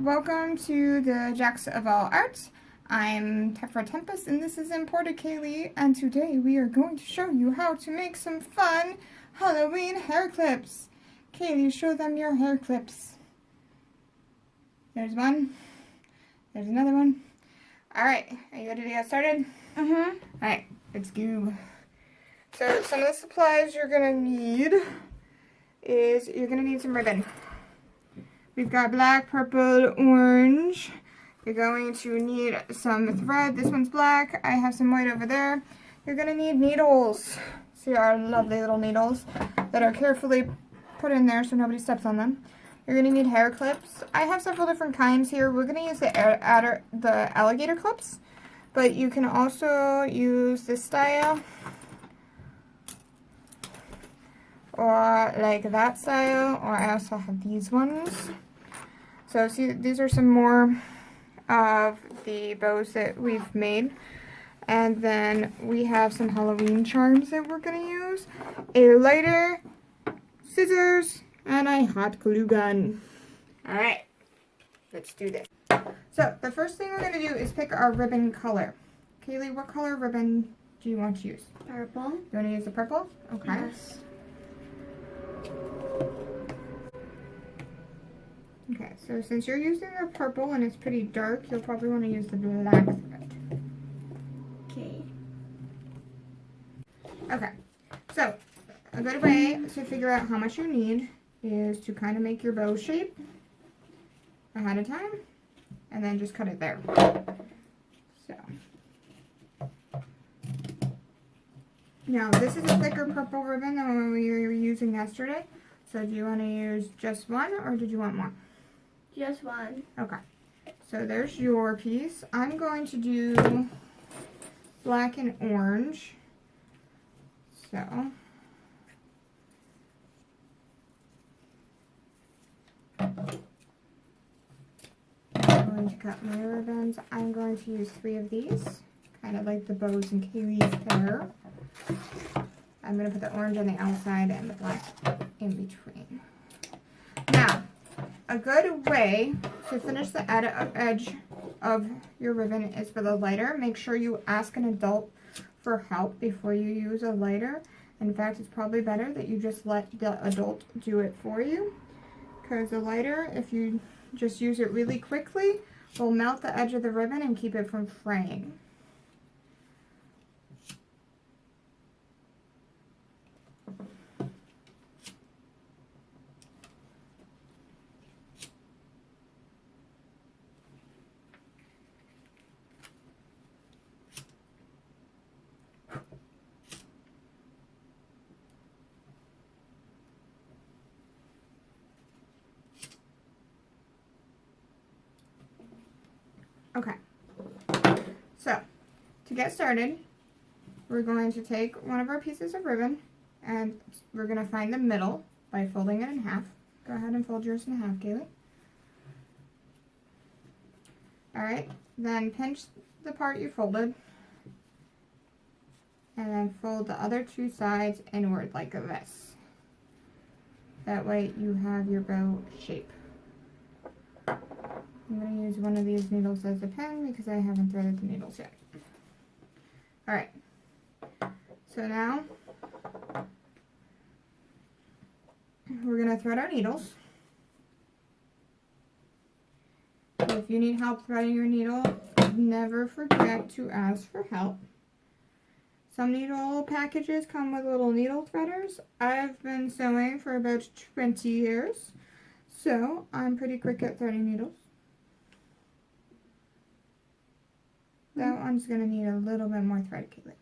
welcome to the Jacks of All Arts. I'm Tephratempest and this is ImportedKayleigh, and today we are going to show you how to make some fun Halloween hair clips. Kayleigh, show them your hair clips. There's one. There's another one. Alright, are you ready to get started? Alright, let's go. So some of the supplies you're going to need is you're going to need some ribbon. We've got black, purple, orange. You're going to need some thread. This one's black. I have some white over there. You're going to need needles. See our lovely little needles that are carefully put in there so nobody steps on them. You're going to need hair clips. I have several different kinds here. We're going to use the alligator clips, but you can also use this style or like that style, or I also have these ones. So see, these are some more of the bows that we've made. And then we have some Halloween charms that we're going to use. A lighter, scissors, and a hot glue gun. Alright, let's do this. So the first thing we're going to do is pick our ribbon color. Kayleigh, what color ribbon do you want to use? Purple. You want to use the purple? Okay. Yes. Okay, so since you're using the purple and it's pretty dark, you'll probably want to use the black thread. Okay. Okay, so a good way to figure out how much you need is to kind of make your bow shape ahead of time and then just cut it there. So now this is a thicker purple ribbon than what we were using yesterday. So do you want to use just one or did you want more? Just one. Okay, so there's your piece. I'm going to do black and orange. So I'm going to cut my ribbons. I'm going to use 3 of these, kind of like the bows in Kayleigh's hair. I'm going to put the orange on the outside and the black in between. Now, a good way to finish the edge of your ribbon is with a lighter. Make sure you ask an adult for help before you use a lighter. In fact, it's probably better that you just let the adult do it for you, because a lighter, if you just use it really quickly, will melt the edge of the ribbon and keep it from fraying. Okay, so to get started, we're going to take one of our pieces of ribbon and we're going to find the middle by folding it in half. Go ahead and fold yours in half, Kayleigh. Alright, then pinch the part you folded and then fold the other 2 sides inward like this. That way you have your bow shape. I'm going to use one of these needles as a pen because I haven't threaded the needles yet. Alright, so now we're going to thread our needles. If you need help threading your needle, never forget to ask for help. Some needle packages come with little needle threaders. I've been sewing for about 20 years, so I'm pretty quick at threading needles. That one's going to need a little bit more thread, Kayleigh.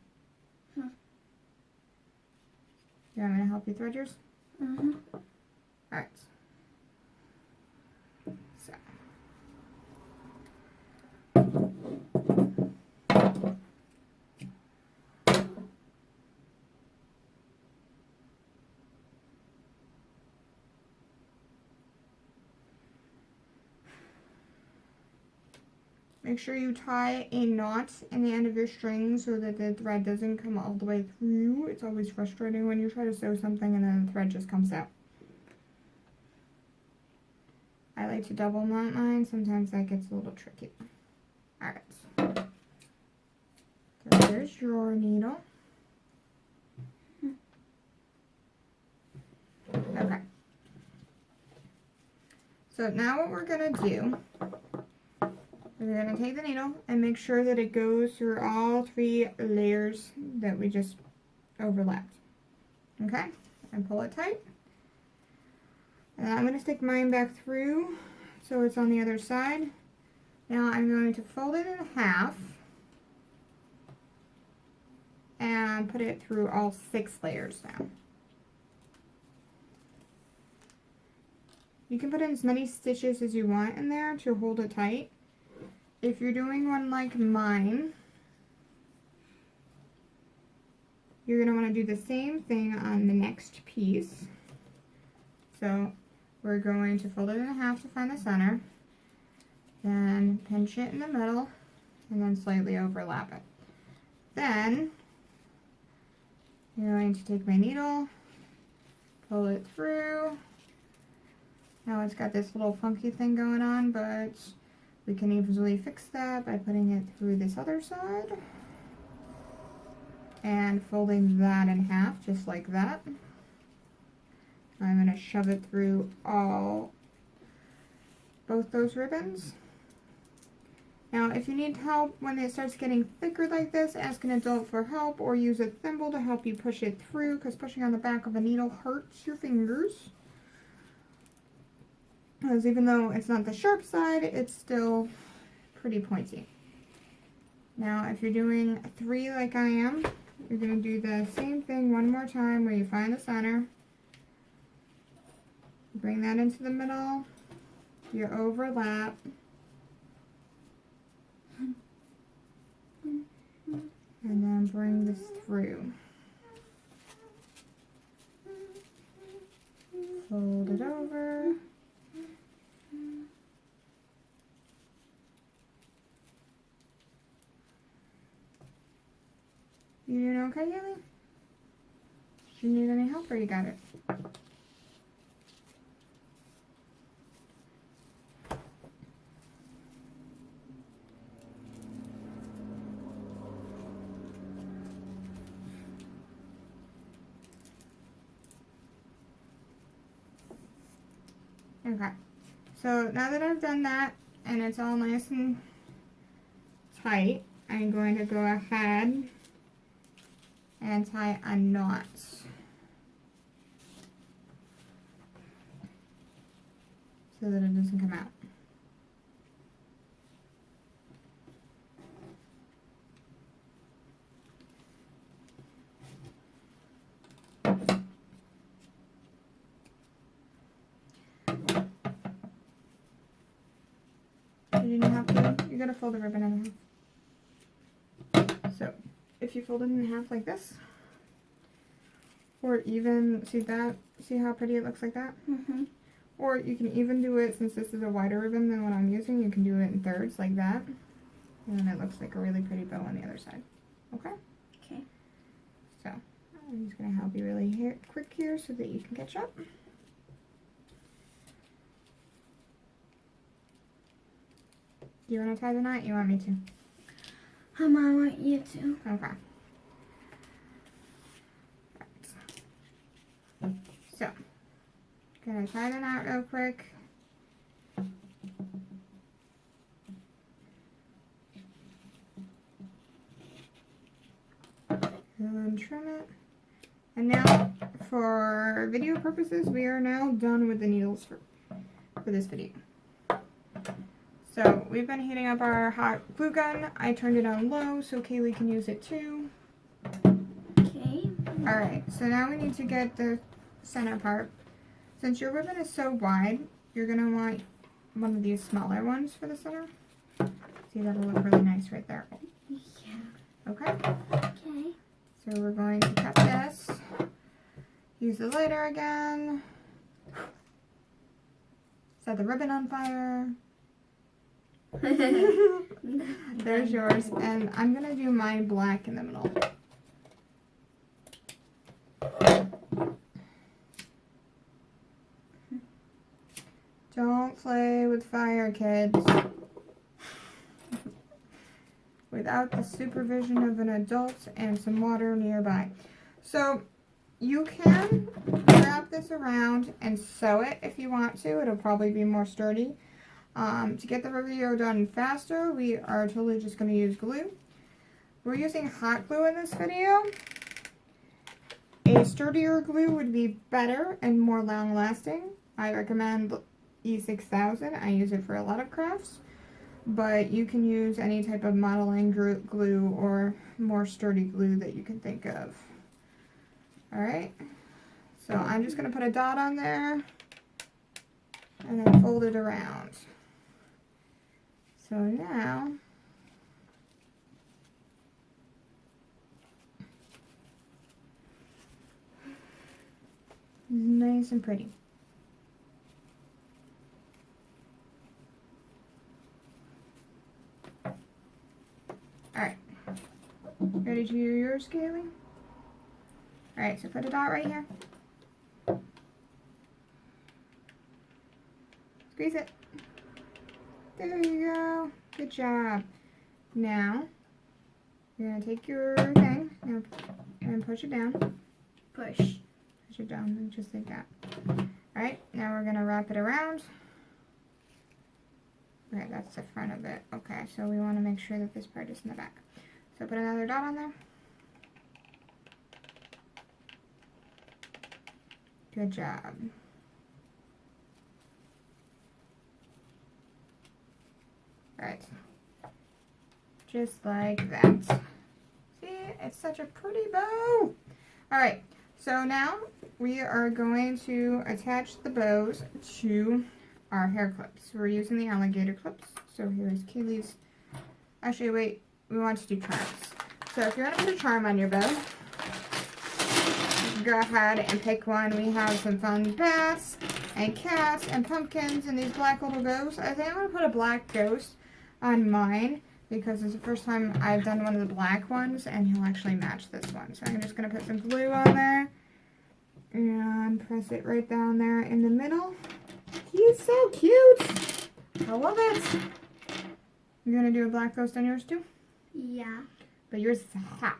You want me to help you thread yours? Alright. So. Make sure you tie a knot in the end of your string so that the thread doesn't come all the way through. It's always frustrating when you try to sew something and then the thread just comes out. I like to double knot mine. Sometimes that gets a little tricky. Alright. So there's your needle. Okay. So now what we're going to do, we're going to take the needle and make sure that it goes through all 3 layers that we just overlapped. Okay? And pull it tight. And I'm going to stick mine back through so it's on the other side. Now I'm going to fold it in half and put it through all 6 layers now. You can put in as many stitches as you want in there to hold it tight. If you're doing one like mine, you're going to want to do the same thing on the next piece. So we're going to fold it in half to find the center, then pinch it in the middle, and then slightly overlap it. Then you're going to take my needle, pull it through. Now it's got this little funky thing going on, but we can easily fix that by putting it through this other side and folding that in half just like that. I'm going to shove it through both those ribbons. Now if you need help when it starts getting thicker like this, ask an adult for help or use a thimble to help you push it through, because pushing on the back of a needle hurts your fingers. Because even though it's not the sharp side, it's still pretty pointy. Now if you're doing 3 like I am, you're going to do the same thing one more time where you find the center. Bring that into the middle, you overlap, and then bring this through. Fold it over. You doing okay, Kayleigh? Do you need any help or you got it? Okay, so now that I've done that and it's all nice and tight, I'm going to go ahead and tie a knot. So that it doesn't come out. You didn't have to. You gotta fold the ribbon in half. So, if you fold it in half like this, or even see how pretty it looks like that? Mm-hmm. Or you can even do it, since this is a wider ribbon than what I'm using, you can do it in thirds like that, and then it looks like a really pretty bow on the other side. Okay? Okay. So, I'm just gonna help you really quick here so that you can catch up. Do you want to tie the knot? You want me to? I want you to. Okay. Right. So, gonna tie the knot real quick. And then trim it. And now, for video purposes, we are now done with the needles for this video. So we've been heating up our hot glue gun. I turned it on low so Kayleigh can use it too. Okay. Alright, so now we need to get the center part. Since your ribbon is so wide, you're going to want one of these smaller ones for the center. See, that'll look really nice right there. Yeah. Okay? Okay. So we're going to cut this. Use the lighter again. Set the ribbon on fire. There's yours, and I'm gonna do mine black in the middle. Don't flake. kids without the supervision of an adult and some water nearby. So you can wrap this around and sew it if you want to. It'll probably be more sturdy. To get the video done faster, we are totally just going to use glue. We're using hot glue in this video. A sturdier glue would be better and more long lasting. I recommend E6000. I use it for a lot of crafts. But you can use any type of modeling glue or more sturdy glue that you can think of. Alright, so I'm just going to put a dot on there and then fold it around. So now, nice and pretty. Alright, ready to do yours, Kayleigh? Alright, so put a dot right here. Squeeze it. There you go. Good job. Now, you're going to take your thing and push it down. Push. Push it down, just like that. Alright, now we're going to wrap it around. Right, that's the front of it. Okay, so we want to make sure that this part is in the back. So put another dot on there. Good job. Right. Just like that. See, it's such a pretty bow. Alright, so now we are going to attach the bows to our hair clips. We're using the alligator clips. So here's Kayleigh's. Actually, wait, we want to do charms. So if you want to put a charm on your bow, go ahead and pick one. We have some fun bats and cats and pumpkins and these black little ghosts. I think I'm going to put a black ghost on mine because it's the first time I've done one of the black ones and he'll actually match this one. So I'm just going to put some glue on there and press it right down there in the middle. He's so cute. I love it. You're going to do a black ghost on yours too? Yeah. But yours is a hat.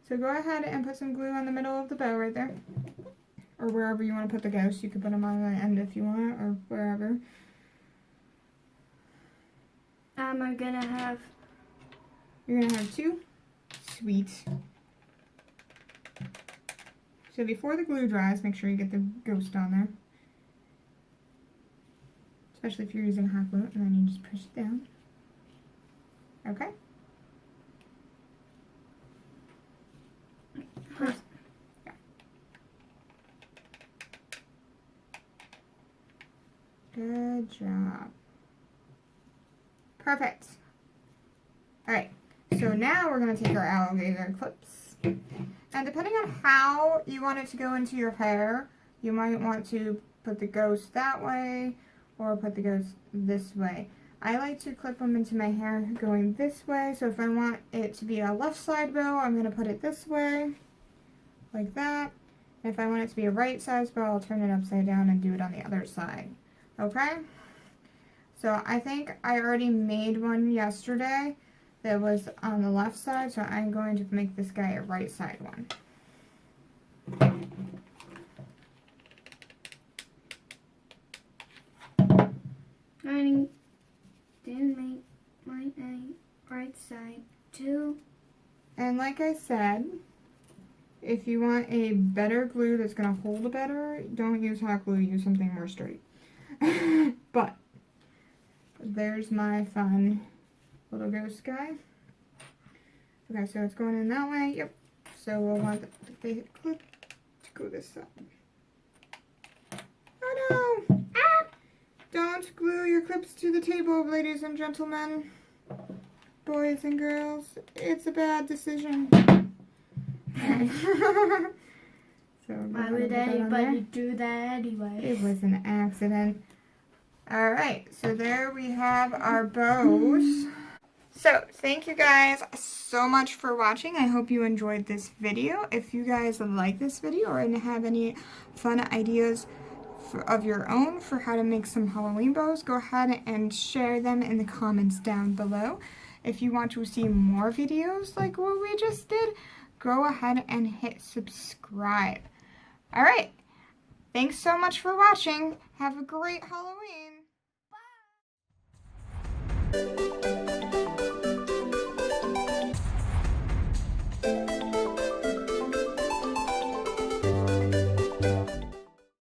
So go ahead and put some glue on the middle of the bow right there. Or wherever you want to put the ghost. You could put them on the end if you want, or wherever. I'm gonna have... You're going to have two. Sweet. So before the glue dries, make sure you get the ghost on there. Especially if you're using hot glue, and then you just push it down. Okay? First, yeah. Good job. Perfect. Alright, so now we're going to take our alligator clips. And depending on how you want it to go into your hair, you might want to put the ghost that way or put the ghost this way. I like to clip them into my hair going this way, so if I want it to be a left side bow, I'm going to put it this way, like that. And if I want it to be a right side bow, I'll turn it upside down and do it on the other side. Okay? So I think I already made one yesterday that was on the left side, so I'm going to make this guy a right side one. I didn't make my right side too. And like I said, if you want a better glue that's going to hold better, don't use hot glue, use something more sturdy. But there's my fun little ghost guy. Okay, so it's going in that way. Yep. So we'll want the fake clip to go this side. Oh no! Ah! Don't glue your clips to the table, ladies and gentlemen. Boys and girls, it's a bad decision. Okay. So why would anybody do that anyway? It was an accident. Alright, so there we have our bows. So, thank you guys so much for watching. I hope you enjoyed this video. If you guys like this video or have any fun ideas of your own for how to make some Halloween bows, go ahead and share them in the comments down below. If you want to see more videos like what we just did, go ahead and hit subscribe. Alright, thanks so much for watching. Have a great Halloween. Bye!